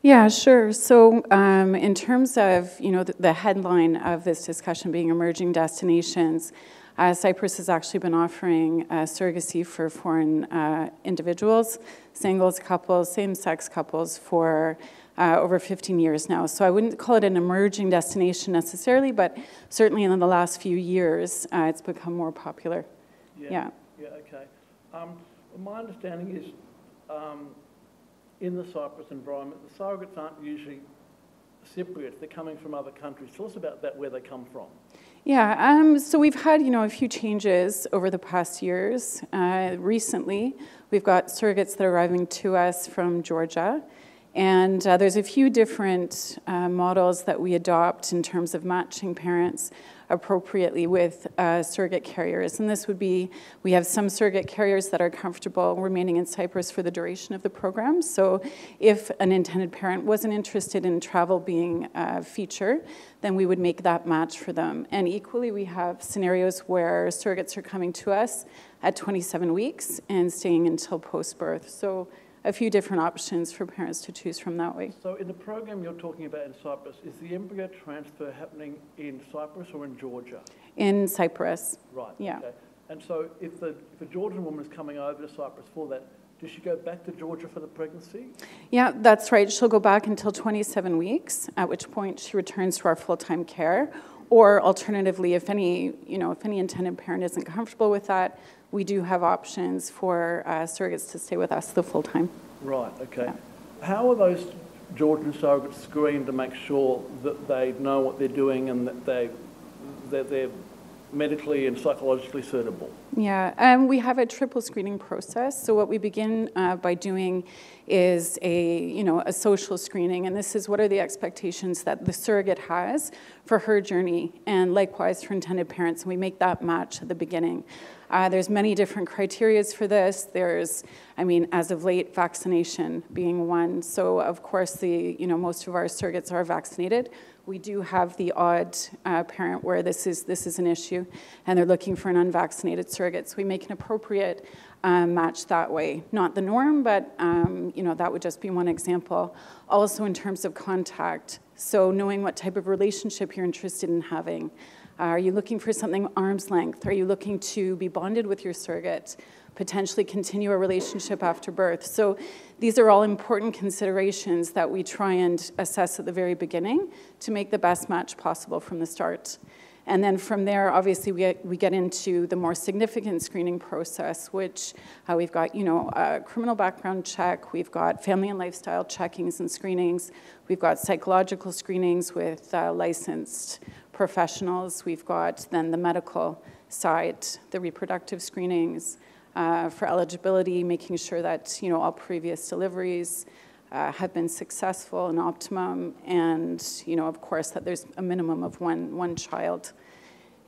Yeah, sure. So in terms of, the headline of this discussion being emerging destinations, Cyprus has actually been offering surrogacy for foreign individuals, singles couples, same-sex couples for over 15 years now. So I wouldn't call it an emerging destination necessarily, but certainly in the last few years, it's become more popular. Yeah, okay. My understanding is in the Cyprus environment, the surrogates aren't usually Cypriots, they're coming from other countries. Tell us about that, where they come from. Yeah, so we've had, a few changes over the past years. Recently, we've got surrogates that are arriving to us from Georgia, and there's a few different models that we adopt in terms of matching parents appropriately with surrogate carriers. And this would be, we have some surrogate carriers that are comfortable remaining in Cyprus for the duration of the program. So if an intended parent wasn't interested in travel being a feature, then we would make that match for them. And equally, we have scenarios where surrogates are coming to us at 27 weeks and staying until post-birth. So a few different options for parents to choose from that way. So in the program you're talking about in Cyprus, is the embryo transfer happening in Cyprus or in Georgia? In Cyprus. Right, yeah. Okay. And so if a Georgian woman is coming over to Cyprus for that, does she go back to Georgia for the pregnancy? Yeah, that's right. She'll go back until 27 weeks, at which point she returns to our full-time care. Or alternatively, if any intended parent isn't comfortable with that, we do have options for surrogates to stay with us the full time. Right, okay. Yeah. How are those Georgian surrogates screened to make sure that they know what they're doing and that they're medically and psychologically suitable? Yeah, we have a triple screening process. So what we begin by doing is a social screening, and this is what are the expectations that the surrogate has for her journey, and likewise for intended parents, and we make that match at the beginning. There's many different criterias for this. There's, as of late, vaccination being one. So of course, most of our surrogates are vaccinated. We do have the odd parent where this is an issue, and they're looking for an unvaccinated surrogate. So we make an appropriate match that way. Not the norm, but that would just be one example. Also in terms of contact, so knowing what type of relationship you're interested in having. Are you looking for something arm's length? Are you looking to be bonded with your surrogate? Potentially continue a relationship after birth? So these are all important considerations that we try and assess at the very beginning to make the best match possible from the start. And then from there, obviously, we get into the more significant screening process, which we've got, a criminal background check, we've got family and lifestyle checkings and screenings, we've got psychological screenings with licensed professionals, we've got then the medical side, the reproductive screenings for eligibility, making sure that, all previous deliveries have been successful and optimum, and of course that there's a minimum of one child.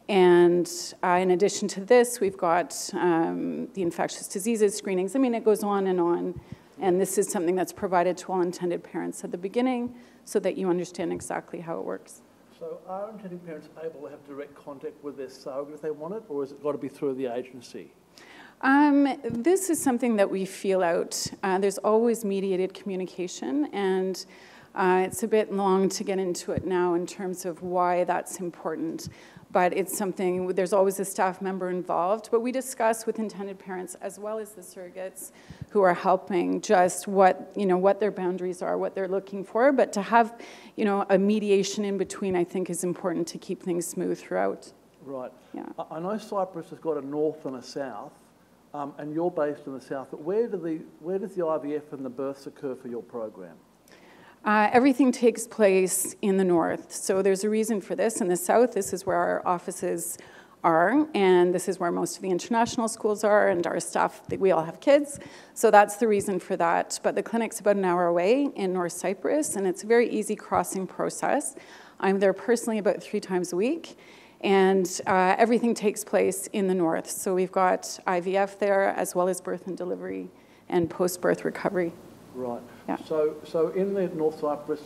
And in addition to this, we've got the infectious diseases screenings. It goes on, and this is something that's provided to all intended parents at the beginning so that you understand exactly how it works. So are intended parents able to have direct contact with their surrogate if they want it, or has it got to be through the agency? This is something that we feel out. There's always mediated communication, and it's a bit long to get into it now in terms of why that's important. But it's something, there's always a staff member involved, but we discuss with intended parents as well as the surrogates who are helping just what their boundaries are, what they're looking for. But to have, a mediation in between, I think, is important to keep things smooth throughout. Right. Yeah. I know Cyprus has got a north and a south. And you're based in the south, but where does the IVF and the births occur for your program? Everything takes place in the north, so there's a reason for this. In the south, this is where our offices are, and this is where most of the international schools are, and our staff, we all have kids, so that's the reason for that. But the clinic's about an hour away in North Cyprus, and it's a very easy crossing process. I'm there personally about 3 times a week. And everything takes place in the north. So we've got IVF there, as well as birth and delivery and post-birth recovery. Right. Yeah. So in the North Cyprus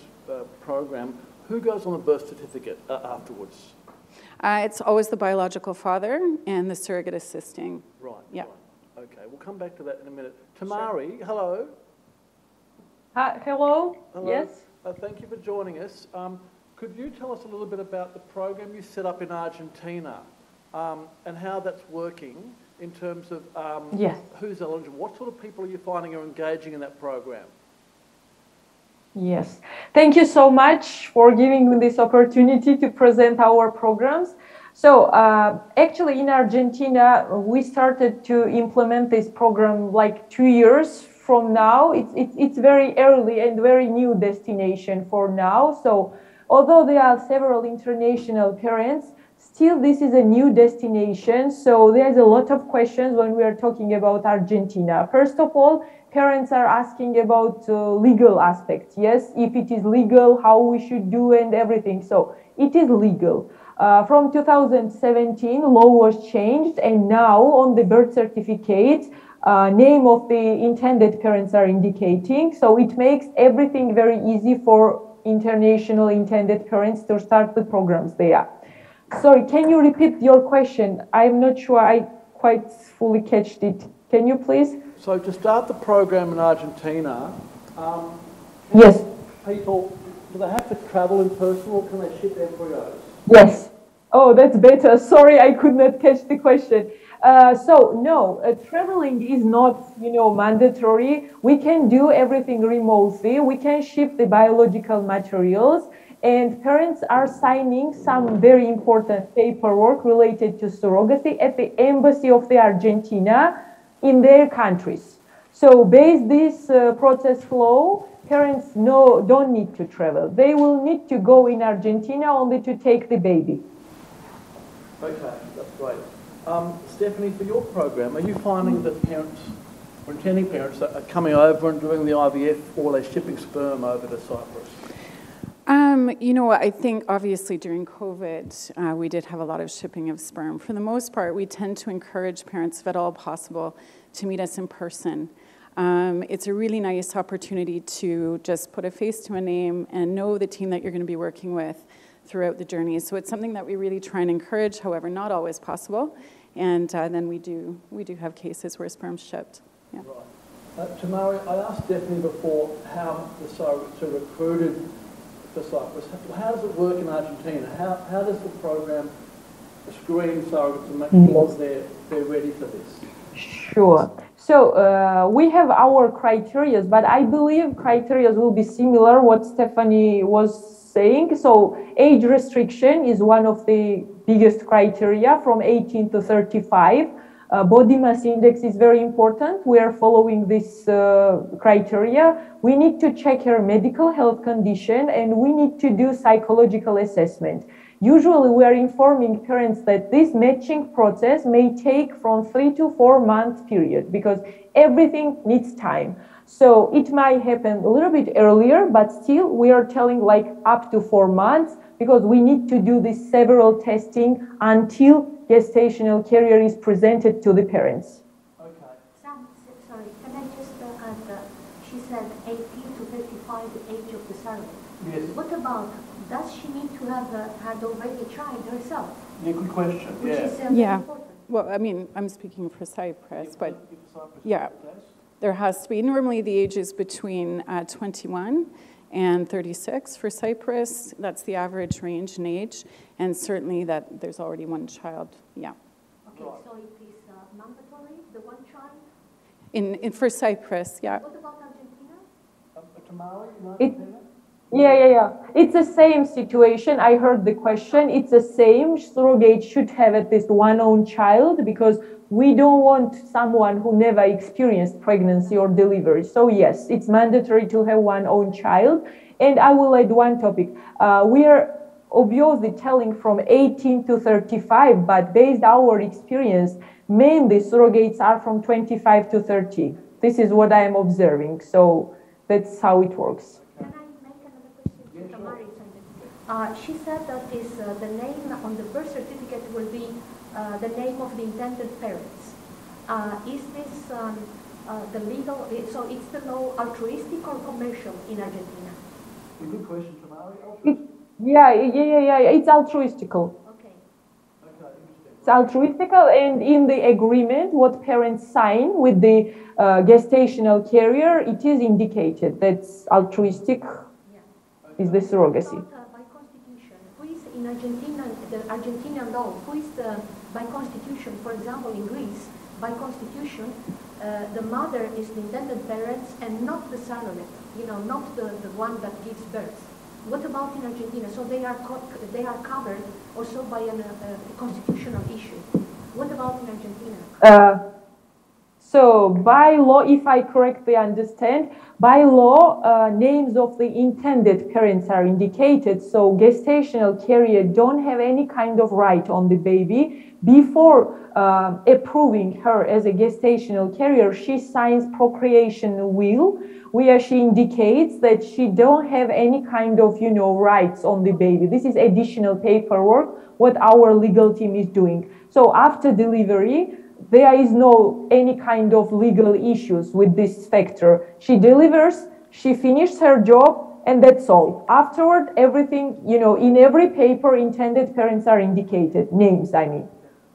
program, who goes on the birth certificate afterwards? It's always the biological father and the surrogate assisting. Right. Yeah. Right. Okay, we'll come back to that in a minute. Tamari, sure. Hello. Hi, hello. Hello. Yes. Thank you for joining us. Could you tell us a little bit about the program you set up in Argentina and how that's working in terms of Yes. who's eligible? What sort of people are you finding are engaging in that program? Yes. Thank you so much for giving me this opportunity to present our programs. So actually in Argentina, we started to implement this program like 2 years from now. It's very early and very new destination for now. So although there are several international parents, still this is a new destination. So there's a lot of questions when we are talking about Argentina. First of all, parents are asking about legal aspects. Yes, if it is legal, how we should do and everything. So it is legal. From 2017, law was changed, and now on the birth certificate, name of the intended parents are indicating. So it makes everything very easy for international intended parents to start the programs there. Sorry, can you repeat your question? I'm not sure I quite fully catched it. Can you please? So to start the program in Argentina, Yes. people, do they have to travel in person or can they ship embryos? Yes. Oh, that's better. Sorry, I could not catch the question. No, traveling is not, mandatory. We can do everything remotely. We can ship the biological materials, and parents are signing some very important paperwork related to surrogacy at the embassy of the Argentina in their countries. So, based this process flow, parents don't need to travel. They will need to go in Argentina only to take the baby. Okay, that's great. Stephanie, for your program, are you finding that parents or intending parents are coming over and doing the IVF or are they shipping sperm over to Cyprus? I think obviously during COVID, we did have a lot of shipping of sperm. For the most part, we tend to encourage parents, if at all possible, to meet us in person. It's a really nice opportunity to just put a face to a name and know the team that you're going to be working with throughout the journey. So it's something that we really try and encourage, however, not always possible. And then we do have cases where sperm's shipped. Yeah. Right. Tamari, I asked Stephanie before how the surrogates are recruited for Cyprus. How does it work in Argentina? How does the program screen surrogates and make sure they're ready for this? Sure. So we have our criteria, but I believe criteria will be similar what Stephanie was saying. So age restriction is one of the biggest criteria from 18 to 35. Body mass index is very important. We are following this criteria. We need to check her medical health condition and we need to do psychological assessment. Usually we are informing parents that this matching process may take from 3 to 4 month period because everything needs time. So it might happen a little bit earlier, but still we are telling like up to 4 months because we need to do this several testing until gestational carrier is presented to the parents. Okay. Sam, sorry, can I just add, she said 18 to 35, the age of the surrogate. Yes. What about, does she need to have had already a child herself? Yeah, good question. Which is Yeah. important. Well, I mean, I'm speaking for Cyprus, but Cyprus yeah, there has to be. Normally the age is between 21 and 36 for Cyprus. That's the average range in age, and certainly that there's already one child. Yeah. Okay, so it is mandatory, the one child? For Cyprus, yeah. What about Argentina? Tamari, in It- Argentina? Yeah. It's the same situation. I heard the question. It's the same. Surrogate should have at least one own child because we don't want someone who never experienced pregnancy or delivery. So yes, it's mandatory to have one own child. And I will add one topic. We are obviously telling from 18 to 35, but based on our experience, mainly surrogates are from 25 to 30. This is what I am observing. So that's how it works. Can I make another question to Tamari? She said that the name on the birth certificate will be the name of the intended parents. Is this the legal, so it's the law altruistic or commercial in Argentina? Good question, Tamari. Yeah. It's altruistical. Okay. Okay, interesting. It's altruistical, and in the agreement, what parents sign with the gestational carrier, it is indicated that's altruistic is the surrogacy. By constitution, who is in Argentina, the Argentinian law, who is the, by constitution, for example, in Greece, by constitution, the mother is the intended parents and not the surrogate, not the one that gives birth. What about in Argentina? So they are covered also by a constitutional issue. What about in Argentina? So by law, if I correctly understand, by law, names of the intended parents are indicated. So gestational carrier don't have any kind of right on the baby. Before approving her as a gestational carrier, she signs procreation will, where she indicates that she don't have any kind of, rights on the baby. This is additional paperwork, what our legal team is doing. So after delivery, there is no any kind of legal issues with this factor. She delivers, she finishes her job, and that's all. Afterward, everything, in every paper, intended parents are indicated, names, I mean.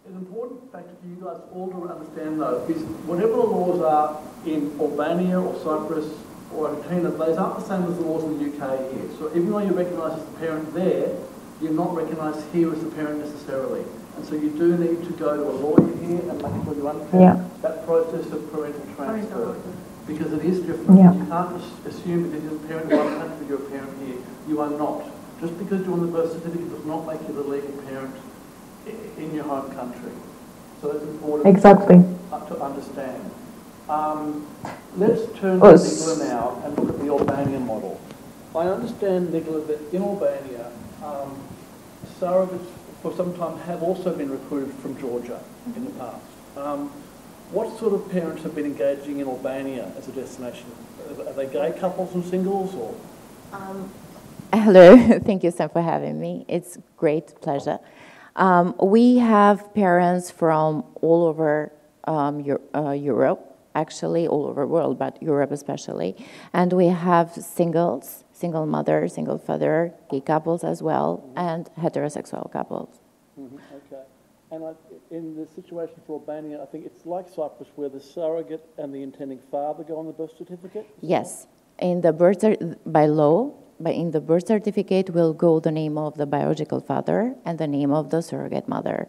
An important factor for you guys all to understand, though, is whatever the laws are in Albania or Cyprus or Argentina, those aren't the same as the laws in the UK here. So even though you're recognised as the parent there, you're not recognised here as the parent necessarily. And so you do need to go to a lawyer here and make sure you understand that process of parental transfer. Because it is different. Yeah. You can't just assume because you're a parent in one country, you're a parent here. You are not. Just because you're on the birth certificate does not make you the legal parent in your home country. So that's important to understand. Let's turn to Nicola now and look at the Albanian model. I understand, Nicola, that in Albania, surrogates for some time have also been recruited from Georgia in the past. What sort of parents have been engaging in Albania as a destination? Are they gay couples and singles, or? Hello, thank you, Sam, for having me. It's great pleasure. We have parents from all over Europe, actually all over the world, but Europe especially. And we have singles, single mother, single father, gay couples as well, and heterosexual couples. Okay. And in the situation for Albania, I think it's like Cyprus, where the surrogate and the intending father go on the birth certificate? Yes. In the by law, in the birth certificate will go the name of the biological father and the name of the surrogate mother.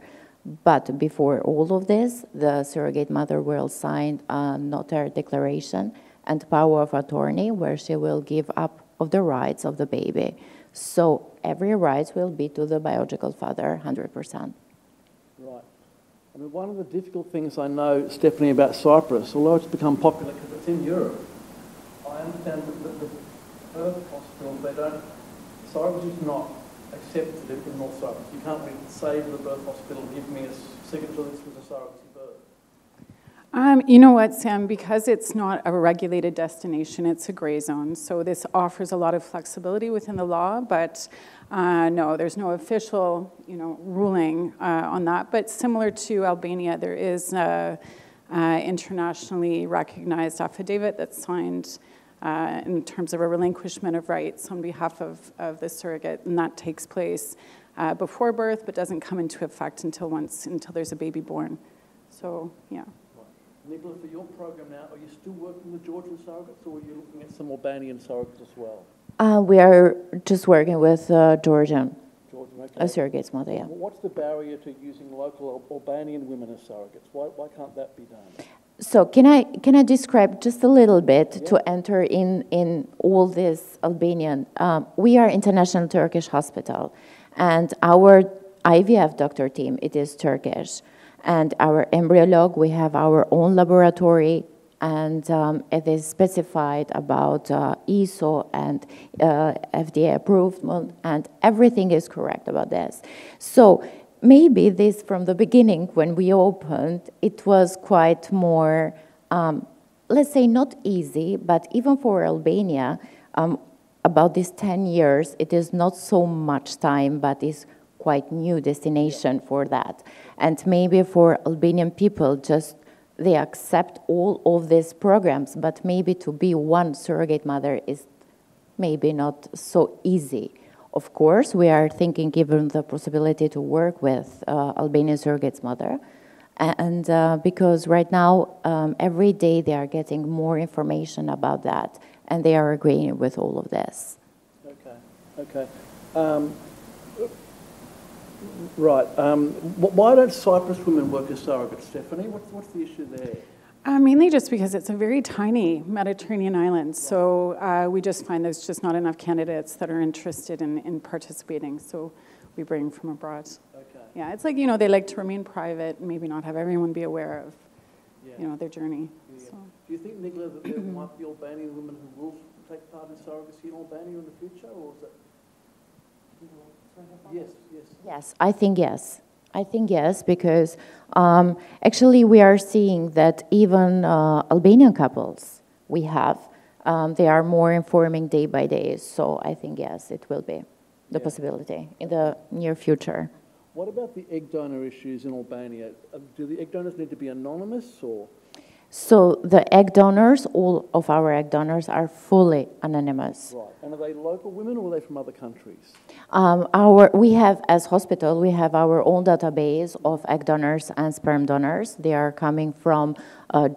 But before all of this, the surrogate mother will sign a notary declaration and power of attorney where she will give up of the rights of the baby. So every right will be to the biological father, 100%. Right. I mean, one of the difficult things I know, Stephanie, about Cyprus, although it's become popular because it's in Europe, I understand that the birth hospital, Cyprus is not accepted in North Cyprus. You can't really say to the birth hospital, give me a signature this was a surrogacy birth. You know what, Sam? Because it's not a regulated destination, it's a gray zone. So this offers a lot of flexibility within the law, but no, there's no official, ruling on that. But similar to Albania, there is an internationally recognized affidavit that's signed in terms of a relinquishment of rights on behalf of the surrogate, and that takes place before birth, but doesn't come into effect until there's a baby born. So, yeah. Nicola, for your program now, are you still working with Georgian surrogates, or are you looking at some Albanian surrogates as well? We are just working with Georgian okay. surrogates model, yeah. What's the barrier to using local Albanian women as surrogates? Why can't that be done? So can I describe just a little bit to enter in all this Albanian? We are International Turkish Hospital, and our IVF doctor team, it is Turkish. And our embryolog, we have our own laboratory, and it is specified about ISO and FDA approved, and everything is correct about this. So maybe this, from the beginning, when we opened, it was quite more, let's say not easy, but even for Albania, about these 10 years, it is not so much time, but is quite new destination for that. And maybe for Albanian people, just they accept all of these programs, but maybe to be one surrogate mother is maybe not so easy. Of course, we are thinking, given the possibility to work with Albanian surrogate's mother, and because right now, every day they are getting more information about that, and they are agreeing with all of this. Okay. Right. Why don't Cyprus women work as surrogates, Stephanie? What's the issue there? Mainly just because it's a very tiny Mediterranean island, so we just find there's just not enough candidates that are interested in participating, so we bring from abroad. Okay. Yeah, it's like, you know, they like to remain private, maybe not have everyone be aware of, you know, their journey. Yeah. So. Do you think, Nicola, that there might be Albanian women who will take part in surrogacy in Albania in the future, or is it? Yes. Yes, I think yes. I think yes, because actually we are seeing that even Albanian couples we have, they are more informing day by day. So I think yes, it will be the possibility in the near future. What about the egg donor issues in Albania? Do the egg donors need to be anonymous, or? So the egg donors, all of our egg donors are fully anonymous. Right, and are they local women or are they from other countries? We have, as hospital, we have our own database of egg donors and sperm donors. They are coming from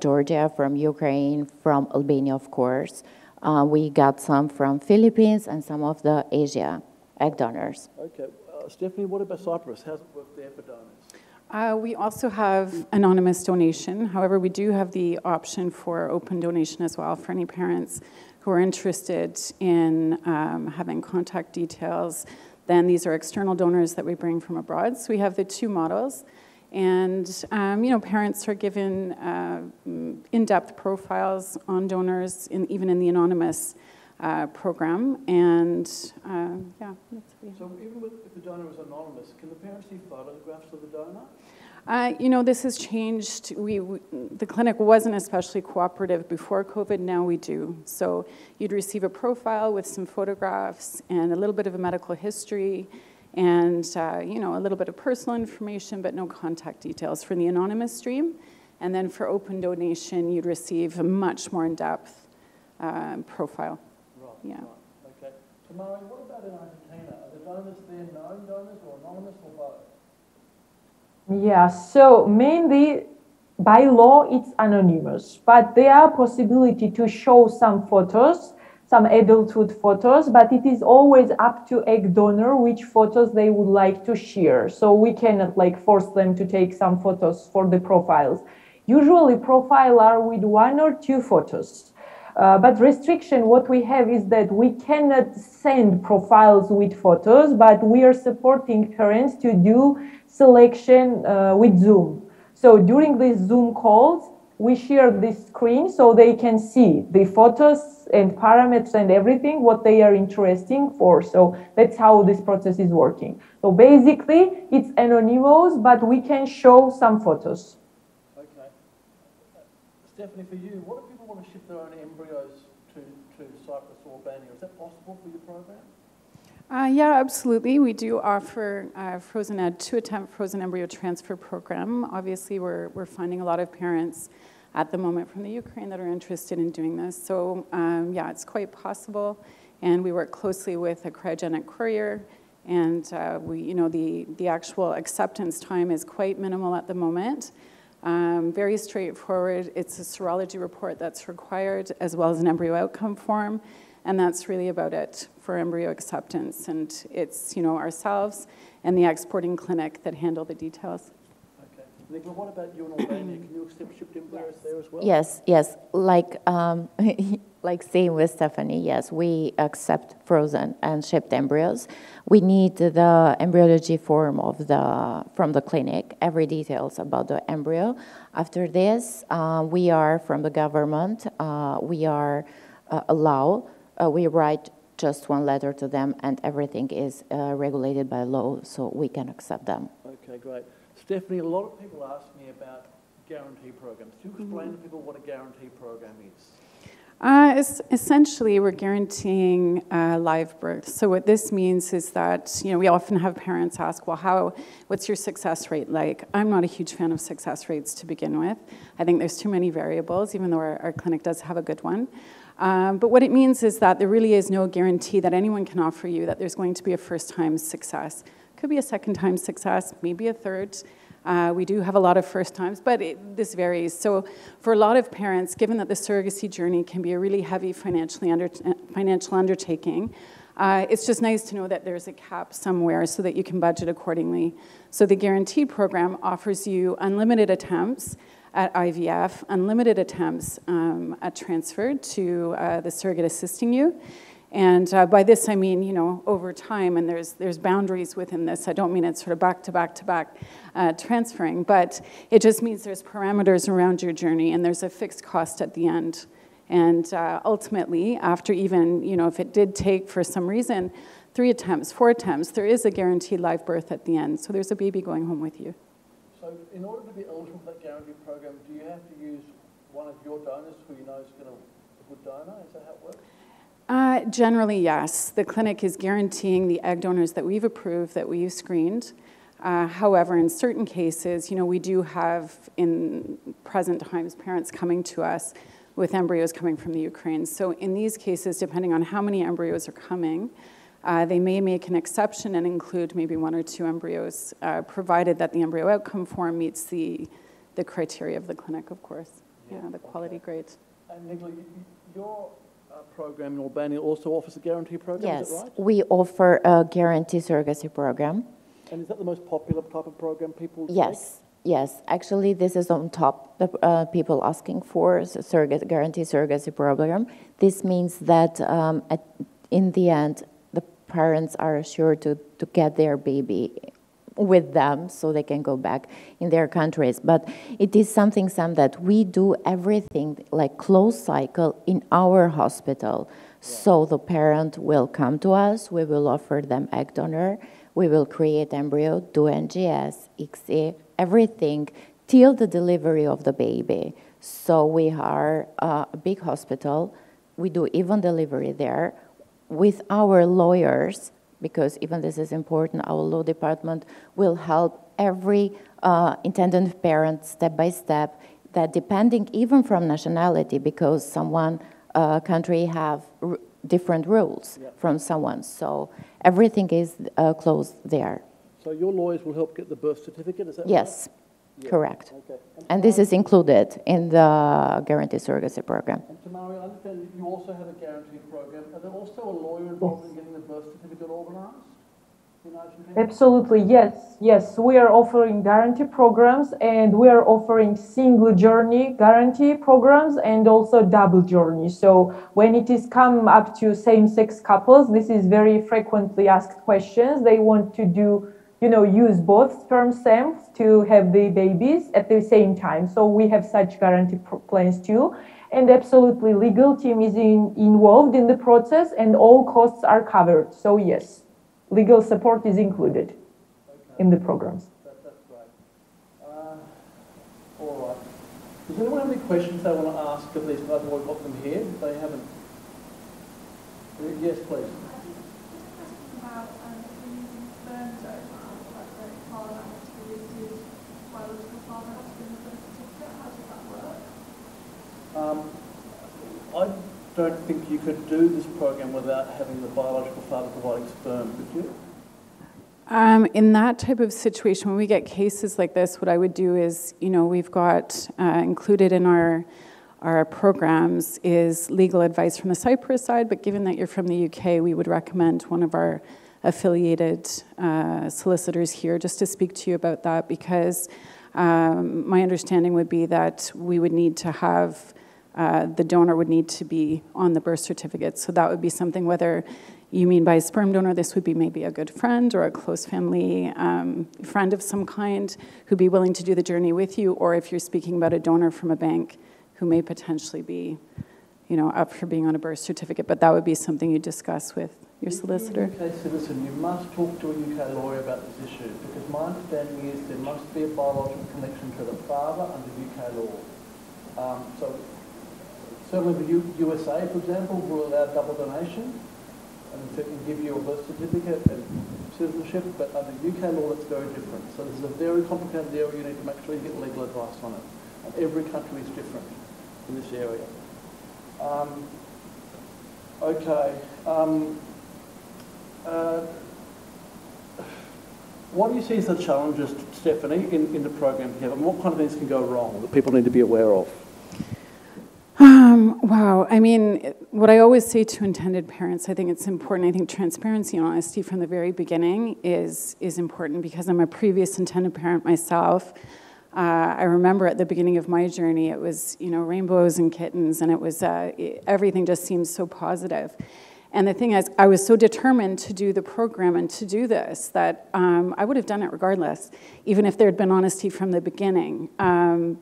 Georgia, from Ukraine, from Albania, of course. We got some from Philippines and some of the Asia egg donors. Okay, Stephanie, what about Cyprus? How's it work there for donors? We also have anonymous donation. However, we do have the option for open donation as well for any parents who are interested in having contact details. Then these are external donors that we bring from abroad. So we have the two models. And, you know, parents are given in-depth profiles on donors, even in the anonymous program. And, yeah. So even if the donor is anonymous, can the parents see photographs of the donor? You know, this has changed. The clinic wasn't especially cooperative before COVID, now we do. So you'd receive a profile with some photographs and a little bit of a medical history and, you know, a little bit of personal information, but no contact details for the anonymous stream. And then for open donation, you'd receive a much more in-depth profile. Right, yeah. Right, okay. Tamari, what about in Argentina? Are the donors there known donors or anonymous or both? Yeah, so mainly by law it's anonymous, but there are possibility to show some photos, some adulthood photos, but it is always up to egg donor which photos they would like to share. So we cannot like force them to take some photos for the profiles. Usually profile are with 1 or 2 photos. But restriction, what we have is that we cannot send profiles with photos, but we are supporting parents to do selection with Zoom. So during these Zoom calls, we share this screen so they can see the photos and parameters and everything, what they are interested for. So that's how this process is working. So basically, it's anonymous, but we can show some photos. Okay. Stephanie, for you, what if people want to ship their own embryos to Cyprus or Albania? Is that possible for your program? Yeah, absolutely. We do offer two-attempt frozen embryo transfer program. Obviously, we're finding a lot of parents at the moment from the Ukraine that are interested in doing this. So, yeah, it's quite possible. And we work closely with a cryogenic courier. And the actual acceptance time is quite minimal at the moment. Very straightforward. It's a serology report that's required, as well as an embryo outcome form. And that's really about it for embryo acceptance. And it's, ourselves and the exporting clinic that handle the details. Okay. Nicola, what about you in Albania? Can you accept shipped embryos there as well? Yes. Like same with Stephanie, yes, we accept frozen and shipped embryos. We need the embryology form from the clinic, every details about the embryo. After this, we are from the government, we are allowed. We write just one letter to them, and everything is regulated by law, so we can accept them. Okay, great. Stephanie, a lot of people ask me about guarantee programs. Do you explain to people what a guarantee program is? Essentially, we're guaranteeing live birth. So what this means is that, we often have parents ask, well, what's your success rate like? I'm not a huge fan of success rates to begin with. I think there's too many variables, even though our clinic does have a good one. But what it means is that there really is no guarantee that anyone can offer you that there's going to be a first-time success. Could be a second-time success, maybe a third. We do have a lot of first times, but this varies. So for a lot of parents, given that the surrogacy journey can be a really heavy financial undertaking, it's just nice to know that there's a cap somewhere so that you can budget accordingly. So the Guaranteed program offers you unlimited attempts at IVF, unlimited attempts at transfer to the surrogate assisting you. And by this, I mean, you know, over time, and there's boundaries within this. I don't mean it's sort of back-to-back-to-back transferring, but it just means there's parameters around your journey, and there's a fixed cost at the end. And ultimately, after even, you know, if it did take, for some reason, 3 attempts, 4 attempts, there is a guaranteed live birth at the end. So there's a baby going home with you. So in order to be eligible for that guaranteed program, do you have to use one of your donors who you know is going to be a good donor? Is that how it works? Generally, yes. The clinic is guaranteeing the egg donors that we've approved, that we've screened. However, in certain cases, you know, we do have, in present times, parents coming to us with embryos coming from the Ukraine. So in these cases, depending on how many embryos are coming, they may make an exception and include maybe 1 or 2 embryos, provided that the embryo outcome form meets the criteria of the clinic, of course. Yeah, the quality grades. And Nicola, your program in Albania also offers a guarantee program, Yes, is that right? we offer a guarantee surrogacy program. And is that the most popular type of program people Yes, yes. Actually, this is on top the people asking for guarantee surrogacy program. This means that in the end, the parents are assured to get their baby with them so they can go back in their countries. But it is something, Sam, that we do everything like closed cycle in our hospital. So the parent will come to us, we will offer them egg donor, we will create embryo, do NGS, ICSI, everything till the delivery of the baby. So we are a big hospital, we do even delivery there with our lawyers, because even this is important, our law department will help every intended parent step by step, that depending even from nationality, because someone country have different rules from someone. So everything is closed there. So your lawyers will help get the birth certificate, is that Yes, right? correct. Okay. And this is included in the guarantee surrogacy program. And Tamari, I understand that you also have a guarantee program. Are there also a lawyer involved in getting the birth certificate organised in Argentina? Absolutely, yes. Yes, we are offering guarantee programs, and we are offering single journey guarantee programs and also double journey. So when it is come up to same-sex couples, this is very frequently asked questions. They want to do, you know, use both sperm samples to have the babies at the same time. So we have such guarantee plans too. And absolutely, legal team is involved in the process, and all costs are covered. So yes, legal support is included in the programs. That's great. All right. Does anyone have any questions they want to ask of these guys? We've got them here. If they haven't. Yes, please. About if you're using sperm donor, like the father has to use his biological father has to be in the birth certificate, how does that work? I don't think you could do this program without having the biological father providing sperm, could you? In that type of situation, when we get cases like this, what I would do is, you know, we've got included in our programs is legal advice from the Cyprus side, but given that you're from the UK, we would recommend one of our affiliated solicitors here just to speak to you about that, because my understanding would be that we would need to have, the donor would need to be on the birth certificate. So that would be something, whether you mean by a sperm donor, this would be maybe a good friend or a close family friend of some kind who'd be willing to do the journey with you, or if you're speaking about a donor from a bank who may potentially be, you know, up for being on a birth certificate. But that would be something you discuss with your solicitor. If you're a UK citizen, you must talk to a UK lawyer about this issue, because my understanding is there must be a biological connection to the father under UK law. So certainly the USA, for example, will allow double donation and certainly give you a birth certificate and citizenship, but under UK law that's very different. So this is a very complicated area. You need to make sure you get legal advice on it. And every country is different in this area. Okay. What do you see as the challenges, Stephanie, in the program here? And what kind of things can go wrong that people need to be aware of? Wow. I mean, what I always say to intended parents, I think it's important. I think transparency and honesty from the very beginning is important, because I'm a previous intended parent myself. I remember at the beginning of my journey, it was, rainbows and kittens, and it was, everything just seemed so positive. And the thing is, I was so determined to do the program and to do this that I would have done it regardless, even if there had been honesty from the beginning.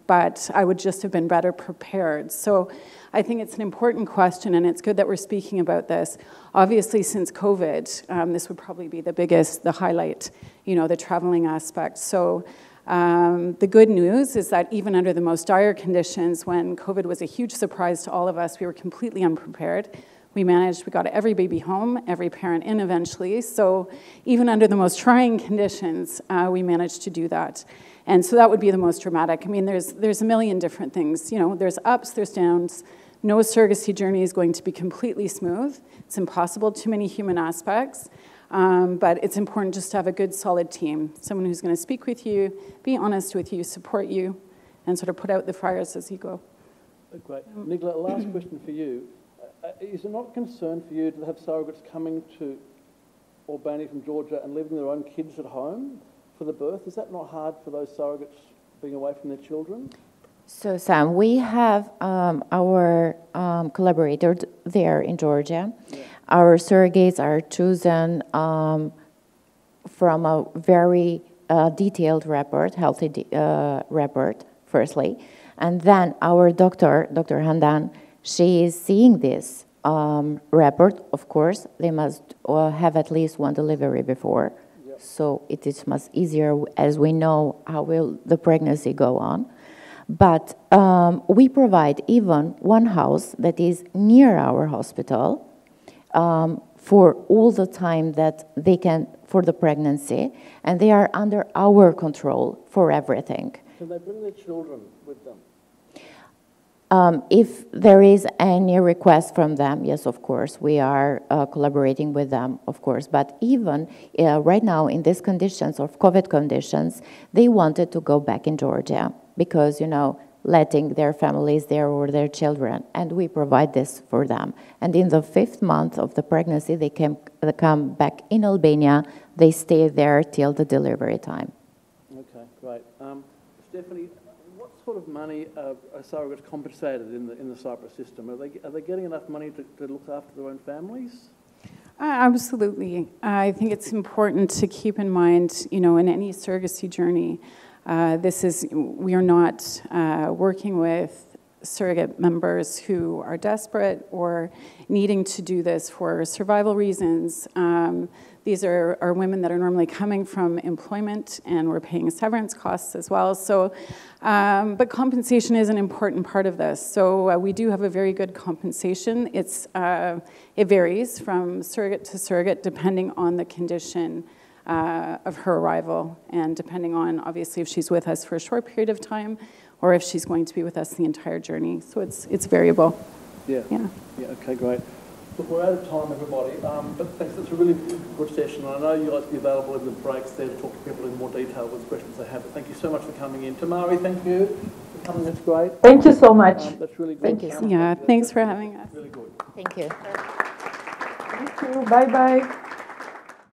But I would just have been better prepared. So I think it's an important question, and it's good that we're speaking about this. Obviously, since COVID, this would probably be the highlight, the traveling aspect. So the good news is that even under the most dire conditions, when COVID was a huge surprise to all of us, we were completely unprepared. We got every baby home, every parent in eventually. So even under the most trying conditions, we managed to do that. And so that would be the most dramatic. I mean, there's a million different things. There's ups, there's downs. No surrogacy journey is going to be completely smooth. It's impossible, too many human aspects. But it's important just to have a good, solid team, someone who's going to speak with you, be honest with you, support you, and sort of put out the fires as you go. Great. Nicola, last question for you. Is it not a concern for you to have surrogates coming to Albania from Georgia and leaving their own kids at home for the birth? Is that not hard for those surrogates being away from their children? So, Sam, we have our collaborator there in Georgia. Yeah. Our surrogates are chosen from a very detailed report, healthy report, firstly. And then our doctor, Dr. Handan, she is seeing this report. Of course, they must have at least one delivery before. Yep. So it is much easier, as we know, how will the pregnancy go on. But we provide even one house that is near our hospital for all the time that they can, for the pregnancy, and they are under our control for everything. Can they bring their children with them? If there is any request from them, yes, of course, we are collaborating with them, of course. But even right now, in these conditions of COVID conditions, they wanted to go back in Georgia because, letting their families there or their children, and we provide this for them. And in the 5th month of the pregnancy, they come back in Albania. They stay there till the delivery time. Okay, great. Stephanie, what sort of money are surrogates compensated in the Cyprus system? Are they getting enough money to look after their own families? Absolutely. I think it's important to keep in mind, in any surrogacy journey, we are not working with surrogate members who are desperate or needing to do this for survival reasons. These are women that are normally coming from employment, and we're paying severance costs as well. So, but compensation is an important part of this. So we do have a very good compensation. It varies from surrogate to surrogate depending on the condition of her arrival, and depending on, obviously, if she's with us for a short period of time or if she's going to be with us the entire journey. So it's variable. Yeah. Okay, great. Look, we're out of time, everybody, but thanks. It's a really good session. I know you'll be available in the breaks there to talk to people in more detail with questions they have. But thank you so much for coming in. Tamari, thank you for coming. That's great. Thank you so much. That's really good. Thank you. Yeah, thanks for having us. Really good. Thank you. Thank you. Bye-bye.